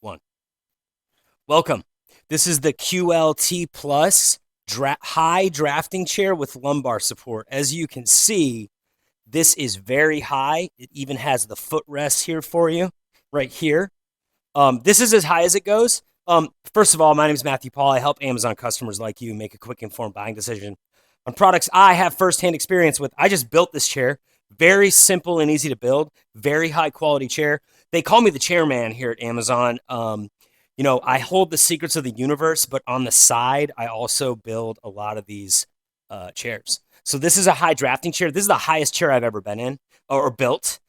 One. Welcome. This is the Qultpls high drafting chair with lumbar support. As you can see, this is very high. It even has the footrest here for you, right here. This is as high as it goes. First of all, my name is Matthew Paul. I help Amazon customers like you make a quick, informed buying decision on products I have firsthand experience with. I just built this chair. Very simple and easy to build. Very high quality chair. They call me the chairman here at Amazon. I hold the secrets of the universe, but on the side, I also build a lot of these chairs. So this is a high drafting chair. This is the highest chair I've ever been in or built.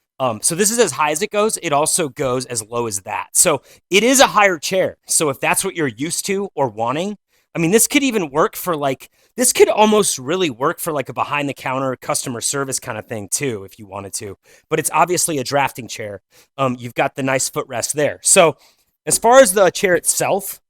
So this is as high as it goes. It also goes as low as that. So it is a higher chair. So if that's what you're used to or wanting, I mean, this could even work for this could almost really work for like a behind the counter customer service kind of thing too, if you wanted to. But it's obviously a drafting chair. You've got the nice footrest there. So as far as the chair itself,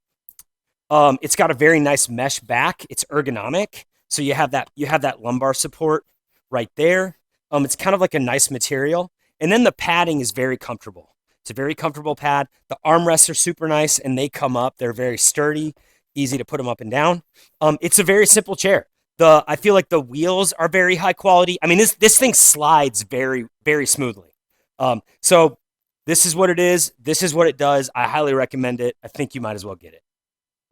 it's got a very nice mesh back. It's ergonomic. So you have that lumbar support right there. It's kind of like a nice material. And then the padding is very comfortable. It's a very comfortable pad. The armrests are super nice and they come up. They're very sturdy, easy to put them up and down. It's a very simple chair. I feel like the wheels are very high quality. I mean, this thing slides very, very smoothly. So this is what it is. This is what it does. I highly recommend it. I think you might as well get it.